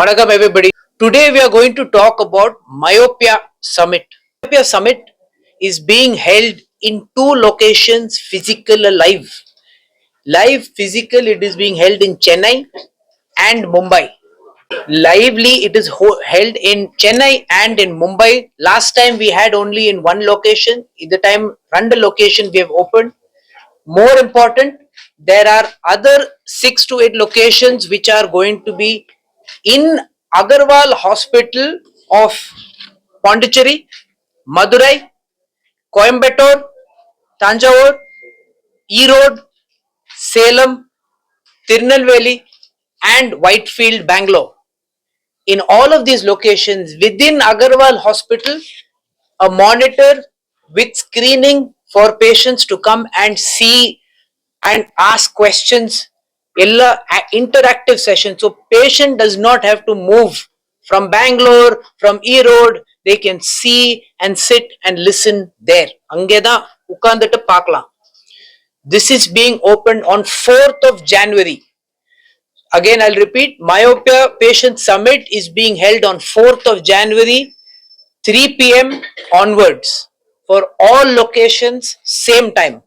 Vanakkam everybody. Today we are going to talk about Myopia Summit. Myopia Summit is being held in two locations, physical live. Live physical, it is being held in Chennai and Mumbai. Lively, it is held in Chennai and in Mumbai. Last time we had only in one location. In the time, run the location we have opened. More important, there are other 6 to 8 locations which are going to be in Agarwal Hospital of Pondicherry, Madurai, Coimbatore, Tanjavur, Erode, Salem, Tirunelveli, and Whitefield, Bangalore. In all of these locations within Agarwal Hospital, a monitor with screening for patients to come and see and ask questions, interactive session. So patient does not have to move from Bangalore, from Erode. They can see and sit and listen there. Angeda ukandittu paakalam. This is being opened on 4th of January. Again, I'll repeat, Myopia Patient Summit is being held on 4th of January, 3 p.m. onwards for all locations, same time.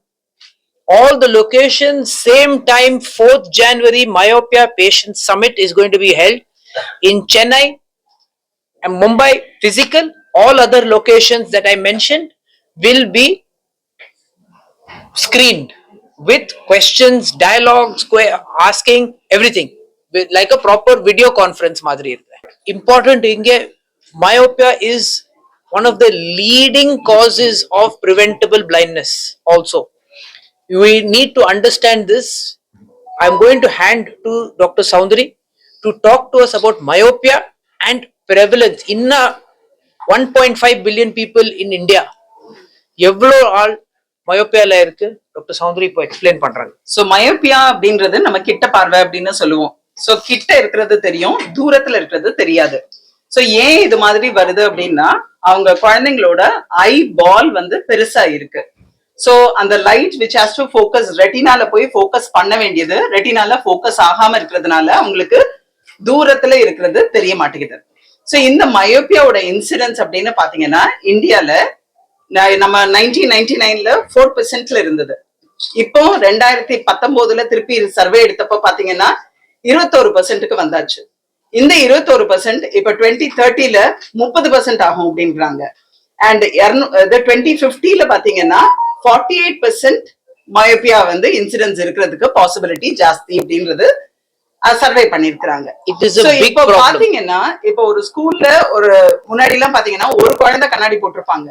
All the locations, same time, 4th January, Myopia Patient Summit is going to be held in Chennai and Mumbai, physical. All other locations that I mentioned will be screened with questions, dialogues, asking everything with like a proper video conference madri irukku. Important inge myopia is one of the leading causes of preventable blindness also. We need to understand this. I'm going to hand to Dr. Soundari to talk to us about myopia and prevalence in 1.5 billion people in India. எவ்வளோ ஆள் மயோப்பியால இருக்கு doctor Soundari இப்போ explain பண்றாங்க. So myopia அப்படின்றது நம்ம கிட்ட பார்வை அப்படின்னு சொல்லுவோம். சோ கிட்ட இருக்கிறது தெரியும், தூரத்துல இருக்கிறது தெரியாது. சோ ஏன் இது மாதிரி வருது அப்படின்னா அவங்க குழந்தைங்களோட ஐ பால் வந்து பெருசா இருக்கு. சோ அந்த light which has to focus ரெட்டினால போய் ஃபோக்கஸ் பண்ண வேண்டியது ரெட்டினால ஃபோக்கஸ் ஆகாம இருக்கிறதுனால அவங்களுக்கு தூரத்துல இருக்கிறது தெரிய மாட்டேங்குது. சோ இந்த மயோப்பியாவோட இன்சிடென்ஸ் அப்படின்னு பாத்தீங்கன்னா இந்தியால நம்ம 1999ல 4% இருந்தது. இப்போ 2019ல திருப்பி சர்வே எடுத்தப்ப பாத்தீங்கன்னா 21%க்கு வந்தாச்சு. இந்த 21% இப்ப 2030ல 30% ஆகும் அப்படின்றாங்க. அண்ட் 2050ல பாத்தீங்கன்னா 48% மயோப்பியா வந்து இன்சிடென்ஸ் இருக்கிறதுக்கு பாசிபிலிட்டி ஜாஸ்தி அப்படின்றது சர்வே பண்ணிருக்காங்க. இப்ப பாத்தீங்கன்னா இப்ப ஒரு ஸ்கூல்ல ஒரு முன்னாடி எல்லாம் பாத்தீங்கன்னா ஒரு குழந்தை கண்ணாடி போட்டிருப்பாங்க.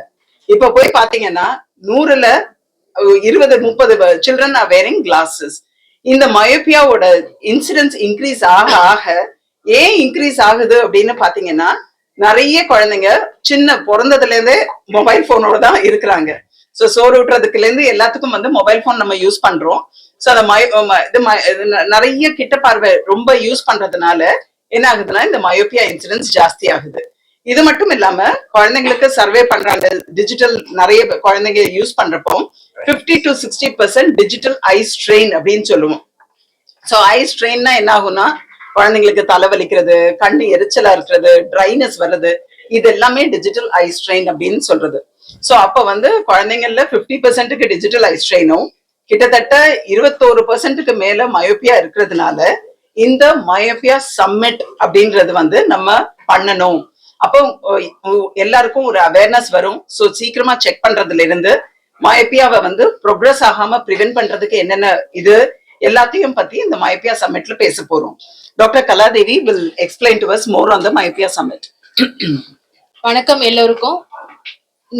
இப்ப போய் பாத்தீங்கன்னா 100ல 20-30 சில்ட்ரன் ஆர் வேரிங் கிளாஸஸ். இந்த மயோப்பியாவோட இன்சிடென்ஸ் இன்க்ரீஸ் ஆக ஆக ஏன் இன்க்ரீஸ் ஆகுது அப்படின்னு பாத்தீங்கன்னா நிறைய குழந்தைங்க சின்ன பிறந்ததுல இருந்தே மொபைல் போனோட தான் இருக்கிறாங்க. சோ சோறு விட்டுறதுக்குல இருந்து எல்லாத்துக்கும் வந்து மொபைல் போன் நம்ம யூஸ் பண்றோம். சோ அந்த நிறைய கிட்ட பார்வை ரொம்ப யூஸ் பண்றதுனால என்ன ஆகுதுன்னா இந்த மயோப்பியா இன்சிடென்ஸ் ஜாஸ்தி ஆகுது. இது மட்டும் இல்லாம குழந்தைங்களுக்கு சர்வே பண்றாங்க, டிஜிட்டல் நிறைய குழந்தைங்க யூஸ் பண்றப்போ 50 to 60% டிஜிட்டல் ஐ ஸ்ட்ரெயின் அப்படின்னு சொல்லுவோம். சோ ஐ ஸ்ட்ரெயின்னா என்ன ஆகும்னா குழந்தைங்களுக்கு தலைவலிக்கிறது, கண்ணு எரிச்சலா இருக்கிறது, ட்ரைனஸ் வர்றது, இது எல்லாமே டிஜிட்டல் ஐ ஸ்ட்ரெயின் அப்படின்னு சொல்றது. சோ அப்ப வந்து குழந்தைங்கள்ல 50%க்கு டிஜிட்டல் ஐ ஸ்ட்ரெயினும் கிட்டத்தட்ட 21%க்கு மேல மயோப்பியா இருக்கிறதுனால இந்த மயோப்பியா சம்மிட் அப்படின்றது வந்து நம்ம பண்ணணும். அப்போ எல்லாருக்கும் ஒரு அவேர்னஸ் வரும். சோ சீக்கிரமா செக் பண்றதுல இருந்து மயோப்பியாவை வந்து ப்ரோக்ரஸ் ஆகாம பிரிவென்ட் பண்றதுக்கு என்னென்ன இது எல்லாத்தையும் பத்தி இந்த மயோப்பியா சம்மிட்ல பேச போறோம். Doctor Kaladevi will explain to us more on the myopia summit. வணக்கம் எல்லோருக்கும்.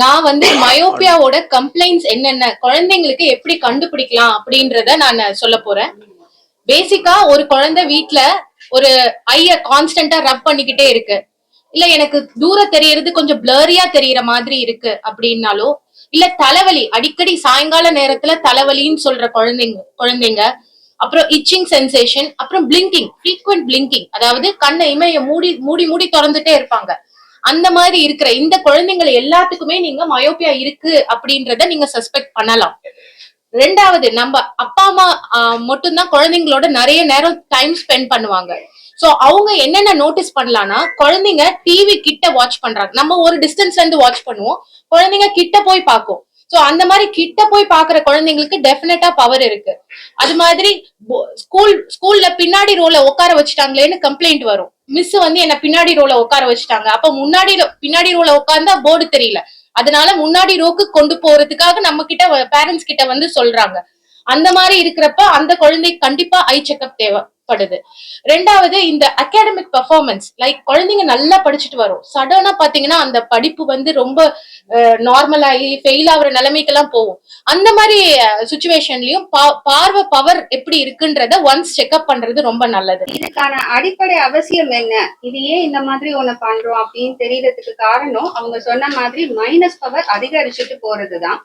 நான் வந்து மயோப்பியாவோட கம்ப்ளைண்ட்ஸ் என்னென்ன, குழந்தைங்களுக்கு எப்படி கண்டுபிடிக்கலாம் அப்படின்றத நான் சொல்ல போறேன். பேசிக்கா ஒரு குழந்தை வீட்டுல ஒரு ஐய கான்ஸ்டன்டா ரப் பண்ணிக்கிட்டே இருக்கு, இல்ல எனக்கு தூரம் தெரியறது கொஞ்சம் பிளரியா தெரியற மாதிரி இருக்கு அப்படின்னாலோ, இல்ல தலைவலி அடிக்கடி சாயங்கால நேரத்துல தலைவலின்னு சொல்ற குழந்தைங்க, அப்புறம் இச்சிங் சென்சேஷன், அப்புறம் பிளிங்கிங், ஃப்ரீக்வெண்ட் பிளிங்கிங், அதாவது கண்ணை இமைய மூடி மூடி மூடி திறந்துட்டே இருப்பாங்க. அந்த மாதிரி இருக்கிற இந்த குழந்தைங்களை எல்லாத்துக்குமே நீங்க மயோப்பியா இருக்கு அப்படின்றத நீங்க சஸ்பெக்ட் பண்ணலாம். ரெண்டாவது, நம்ம அப்பா அம்மா மட்டும்தான் குழந்தைங்களோட நிறைய நேரம் டைம் ஸ்பெண்ட் பண்ணுவாங்க. சோ அவங்க என்னென்ன நோட்டீஸ் பண்ணலாம்னா, குழந்தைங்க டிவி கிட்ட வாட்ச் பண்றாங்க. நம்ம ஒரு டிஸ்டன்ஸ்ல இருந்து வாட்ச் பண்ணுவோம், குழந்தைங்க கிட்ட போய் பார்க்கும். சோ அந்த மாதிரி கிட்ட போய் பாக்குற குழந்தைங்களுக்கு டெஃபினட்டா பவர் இருக்கு. அது மாதிரி ஸ்கூல்ல பின்னாடி ரோல உட்கார வச்சுட்டாங்களேன்னு கம்ப்ளைண்ட் வரும். மிஸ் வந்து என்ன பின்னாடி ரோல உட்கார வச்சுட்டாங்க. அப்ப பின்னாடி ரோல உட்கார்ந்தா போர்டு தெரியல, அதனால முன்னாடி ரோக்கு கொண்டு போறதுக்காக நம்ம கிட்ட பேரண்ட்ஸ் கிட்ட வந்து சொல்றாங்க. அந்த மாதிரி இருக்கிறப்ப அந்த குழந்தைக்கு கண்டிப்பா ஐ செக்அப் தேவைப்படுது. ரெண்டாவது, இந்த அகாடமிக் பெர்ஃபார்மன்ஸ், லைக் குழந்தைங்க நல்லா படிச்சுட்டு வரும், சடனா பாத்தீங்கன்னா அந்த படிப்பு வந்து ரொம்ப நார்மல் ஆகி ஃபெயில் ஆகுற நிலைமைக்கெல்லாம் போகும். அந்த மாதிரி சுச்சுவேஷன்லயும் பார்வை பவர் எப்படி இருக்குன்றத ஒன்ஸ் செக்அப் பண்றது ரொம்ப நல்லது. இதுக்கான அடிப்படை அவசியம் என்ன, இது ஏன் இந்த மாதிரி ஒண்ணு பண்றோம் அப்படின்னு தெரியறதுக்கு காரணம் அவங்க சொன்ன மாதிரி மைனஸ் பவர் அதிகரிச்சுட்டு போறதுதான்.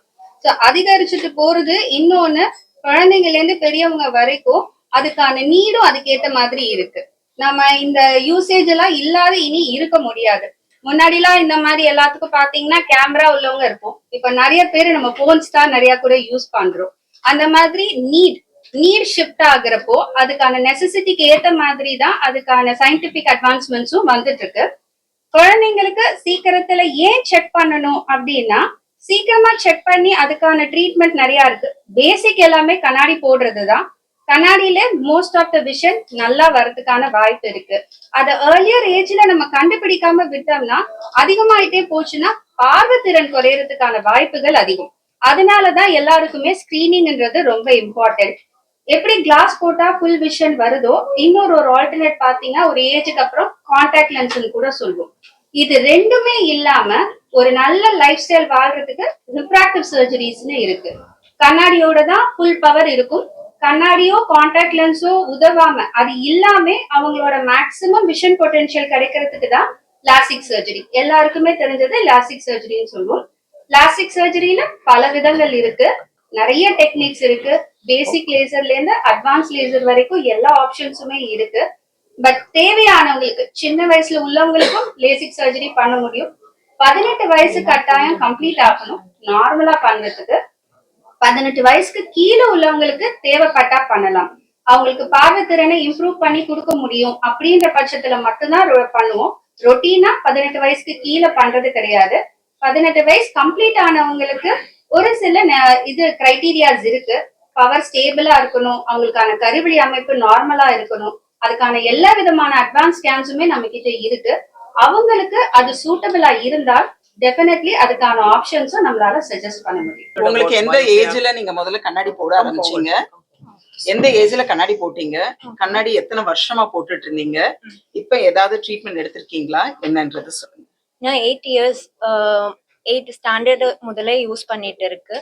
சோ அதிகரிச்சுட்டு போறது. இன்னொன்னு, குழந்தைங்கள்ல இருந்து பெரியவங்க வரைக்கும் அதுக்கான நீடும் அதுக்கேத்த மாதிரி இருக்கு. நம்ம இந்த யூசேஜ் எல்லாம் இல்லாத இனி இருக்க முடியாது. முன்னாடிலாம் இந்த மாதிரி எல்லாத்துக்கும் பாத்தீங்கன்னா கேமரா உள்ளவங்க இருப்போம். இப்ப நிறைய பேர் நம்ம போன்ஸ் தான் நிறைய கூட யூஸ் பண்றோம். அந்த மாதிரி நீட் ஷிஃப்ட் ஆகுறப்போ அதுக்கான நெசசிட்டிக்கு ஏத்த மாதிரி தான் அதுக்கான சயின்டிபிக் அட்வான்ஸ்மெண்ட்ஸும் வந்துட்டு இருக்கு. குழந்தைங்களுக்கு சீக்கிரத்துல ஏன் செக் பண்ணணும் அப்படின்னா, சீக்கிரமா செக் பண்ணி அதுக்கான ட்ரீட்மெண்ட் நிறைய இருக்கு. பேசிக் எல்லாமே கண்ணாடி போடுறதுதான். கண்ணாடியில மோஸ்ட் ஆஃப் த விஷன் நல்லா வர்றதுக்கான வாய்ப்பு இருக்கு. அதை ஏர்லியர் ஏஜ்ல நம்ம கண்டுபிடிக்காம விட்டோம்னா அதிகமாயிட்டே போச்சுன்னா பார்வை திறன் குறையறதுக்கான வாய்ப்புகள் அதிகம். அதனாலதான் எல்லாருக்குமே ஸ்கிரீனிங்ன்றது ரொம்ப இம்பார்ட்டன்ட். எப்படி கிளாஸ் போட்டா ஃபுல் விஷன் வருதோ, இன்னொரு ஆல்டர்னேட் பாத்தீங்கன்னா ஒரு ஏஜுக்கு அப்புறம் கான்டாக்ட் லென்ஸ்னு கூட சொல்லுவோம். இது ரெண்டுமே இல்லாம ஒரு நல்ல லைஃப் ஸ்டைல் வாழ்றதுக்கு ரிஃப்ராக்டிவ் சர்ஜரிஸ்னு இருக்கு. கண்ணாடியோட தான் ஃபுல் பவர் இருக்கும். கண்ணாடியோ கான்டாக்ட் லென்ஸோ உதவாம, அது இல்லாம அவங்களோட மேக்சிமம் விஷன் பொட்டன்ஷியல் கிடைக்கிறதுக்கு தான் லாசிக் சர்ஜரி. எல்லாருக்குமே தெரிஞ்சது லாசிக் சர்ஜரின்னு சொல்லுவோம். லாசிக் சர்ஜரியில பல விதங்கள் இருக்கு, நிறைய டெக்னிக்ஸ் இருக்கு. பேசிக் லேசர்ல இருந்து அட்வான்ஸ் லேசர் வரைக்கும் எல்லா ஆப்ஷன்ஸுமே இருக்கு. பட் தேவையானவங்களுக்கு, சின்ன வயசுல உள்ளவங்களுக்கும் லேசிக் சர்ஜரி பண்ண முடியும். 18 வயசு கட்டாயம் கம்ப்ளீட் ஆகணும் நார்மலா பண்றதுக்கு. 18 வயசுக்கு கீழே உள்ளவங்களுக்கு தேவைப்பட்டா பண்ணலாம். அவங்களுக்கு பார்வை திறனை இம்ப்ரூவ் பண்ணி கொடுக்க முடியும் அப்படின்ற பட்சத்துல மட்டும்தான் பண்ணுவோம். ரொட்டீனா 18 வயசுக்கு கீழே பண்றது கிடையாது. 18 வயசு கம்ப்ளீட் ஆனவங்களுக்கு ஒரு சில இது கிரைட்டீரியாஸ் இருக்கு. பவர் ஸ்டேபிளா இருக்கணும், அவங்களுக்கான கருவிழி அமைப்பு நார்மலா இருக்கணும். அதுக்கான எல்லா விதமான அட்வான்ஸ் ஸ்கேன்ஸுமே நம்ம கிட்ட இருக்கு. அவங்களுக்கு அது சூட்டபிளா இருந்தால் டெஃபினெட்லி அதுக்கான ஆப்ஷன்ஸும் நம்மளால சஜஸ்ட் பண்ண முடியும். உங்களுக்கு எந்த ஏஜ்ல நீங்க முதல்ல கண்ணாடி போட ஆரம்பிச்சீங்க? எந்த ஏஜ்ல கண்ணாடி போட்டீங்க? கண்ணாடி எத்தனை வருஷமா போட்டுட்டு இருந்தீங்க? இப்ப ஏதாவது ட்ரீட்மெண்ட் எடுத்திருக்கீங்களா என்னன்றது சொல்லுங்க. நான் 8 இயர்ஸ் 8th ஸ்டாண்டர்ட் முதல்ல யூஸ் பண்ணிட்டு இருக்கு.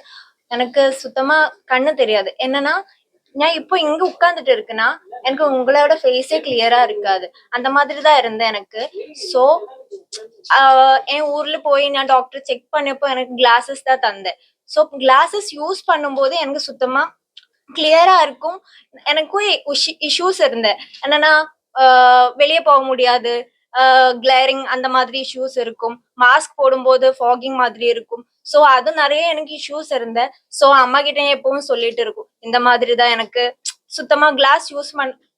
எனக்கு சுத்தமா கண்ணு தெரியாது. என்னன்னா, நான் இப்போ இங்க உட்கார்ந்துட்டு இருக்குன்னா எனக்கு உங்களோட ஃபேஸே கிளியரா இருக்காது. அந்த மாதிரி தான் இருந்தேன் எனக்கு. ஸோ என் ஊர்ல போய் நான் டாக்டர் செக் பண்ணப்போ எனக்கு கிளாஸஸ் தான் தந்தேன். ஸோ கிளாஸஸ் யூஸ் பண்ணும்போது எனக்கு சுத்தமா கிளியரா இருக்கும். எனக்கும் இஷ்யூஸ் இருந்தேன். என்னன்னா, வெளியே போக முடியாது, கிளேரிங் அந்த மாதிரி இஷ்யூஸ் இருக்கும். மாஸ்க் போடும்போது ஃபாகிங் மாதிரி இருக்கும். ஸோ அது நிறைய எனக்கு இஷ்யூஸ் இருந்தேன். ஸோ அம்மா கிட்ட எப்பவும் சொல்லிட்டு இருக்கும், இந்த மாதிரி தான் எனக்கு சுத்தமா கிளாஸ் யூஸ்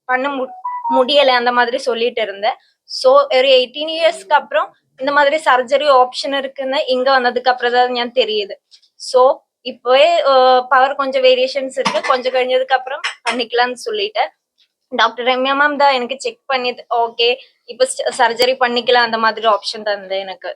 பண்ண முடியலை அந்த மாதிரி சொல்லிட்டு இருந்தேன். ஸோ ஒரு 18 இயர்ஸ்க்கு அப்புறம் இந்த மாதிரி சர்ஜரி ஆப்ஷன் இருக்குன்னு இங்க வந்ததுக்கு அப்புறம் தான் ஞான் தெரியுது. ஸோ இப்போவே பவர் கொஞ்சம் வேரியேஷன்ஸ் இருக்கு, கொஞ்சம் கழிஞ்சதுக்கு அப்புறம் பண்ணிக்கலாம்னு சொல்லிட்டேன். டாக்டர் ரம்யா மேம் தான் எனக்கு செக் பண்ணி ஓகே இப்போ சர்ஜரி பண்ணிக்கலாம் அந்த மாதிரி ஆப்ஷன் தந்தேன் எனக்கு.